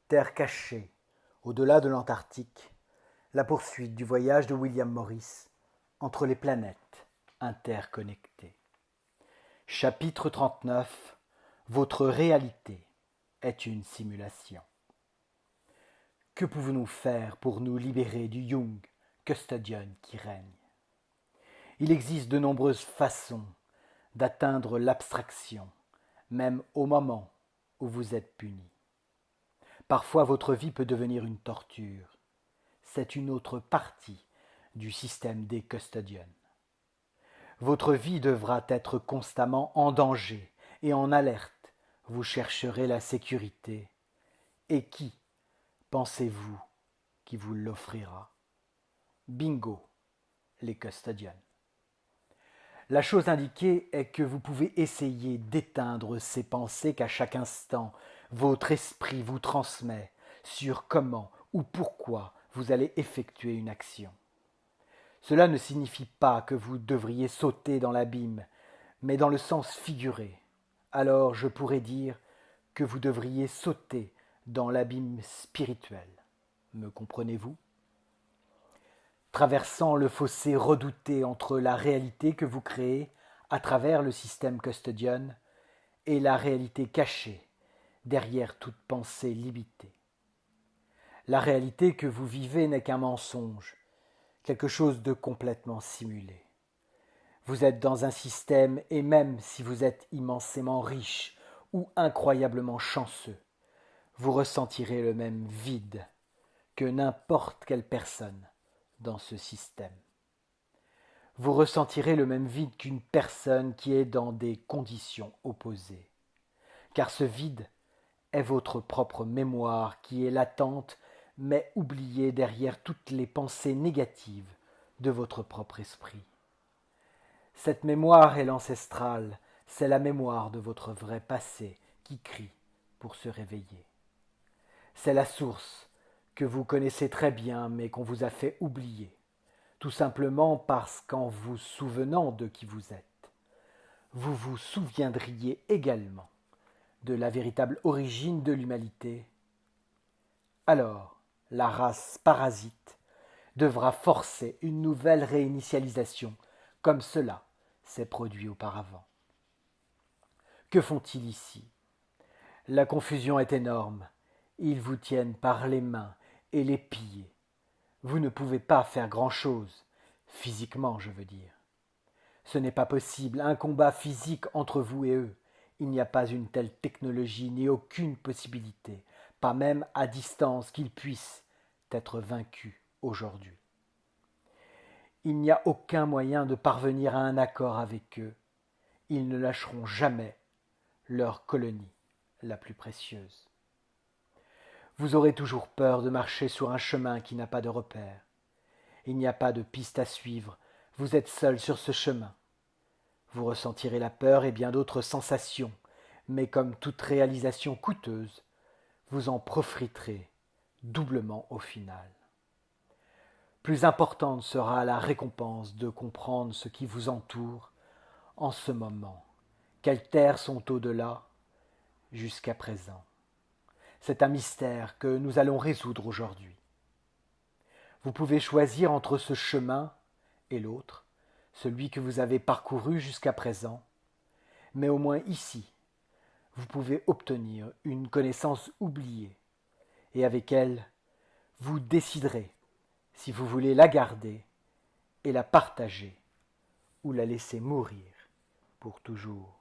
Terre cachée, au-delà de l'Antarctique, la poursuite du voyage de William Morris entre les planètes interconnectées. Chapitre 39. Votre réalité est une simulation. Que pouvons-nous faire pour nous libérer du Jung custodian qui règne? Il existe de nombreuses façons d'atteindre l'abstraction, même au moment où vous êtes puni. Parfois votre vie peut devenir une torture. C'est une autre partie du système des custodians. Votre vie devra être constamment en danger et en alerte. Vous chercherez la sécurité. Et qui, pensez-vous, qui vous l'offrira? Bingo, les custodians. La chose indiquée est que vous pouvez essayer d'éteindre ces pensées qu'à chaque instant votre esprit vous transmet sur comment ou pourquoi vous allez effectuer une action. Cela ne signifie pas que vous devriez sauter dans l'abîme, mais dans le sens figuré. Alors je pourrais dire que vous devriez sauter dans l'abîme spirituel. Me comprenez-vous? Traversant le fossé redouté entre la réalité que vous créez à travers le système custodian et la réalité cachée derrière toute pensée limitée. La réalité que vous vivez n'est qu'un mensonge, quelque chose de complètement simulé. Vous êtes dans un système et même si vous êtes immensément riche ou incroyablement chanceux, vous ressentirez le même vide que n'importe quelle personne dans ce système. Vous ressentirez le même vide qu'une personne qui est dans des conditions opposées, car ce vide est votre propre mémoire qui est latente mais oubliée derrière toutes les pensées négatives de votre propre esprit. Cette mémoire est l'ancestrale, c'est la mémoire de votre vrai passé qui crie pour se réveiller. C'est la source que vous connaissez très bien mais qu'on vous a fait oublier, tout simplement parce qu'en vous souvenant de qui vous êtes, vous vous souviendriez également de la véritable origine de l'humanité. Alors, la race parasite devra forcer une nouvelle réinitialisation comme cela s'est produit auparavant. Que font-ils ici? La confusion est énorme. Ils vous tiennent par les mains et les pillent. Vous ne pouvez pas faire grand-chose, physiquement je veux dire. Ce n'est pas possible, un combat physique entre vous et eux. Il n'y a pas une telle technologie ni aucune possibilité, pas même à distance qu'ils puissent être vaincus aujourd'hui. Il n'y a aucun moyen de parvenir à un accord avec eux. Ils ne lâcheront jamais leur colonie la plus précieuse. Vous aurez toujours peur de marcher sur un chemin qui n'a pas de repère. Il n'y a pas de piste à suivre, vous êtes seul sur ce chemin. Vous ressentirez la peur et bien d'autres sensations, mais comme toute réalisation coûteuse, vous en profiterez doublement au final. Plus importante sera la récompense de comprendre ce qui vous entoure en ce moment. Quelles terres sont au-delà jusqu'à présent? C'est un mystère que nous allons résoudre aujourd'hui. Vous pouvez choisir entre ce chemin et l'autre, celui que vous avez parcouru jusqu'à présent, mais au moins ici, vous pouvez obtenir une connaissance oubliée, et avec elle, vous déciderez si vous voulez la garder et la partager ou la laisser mourir pour toujours.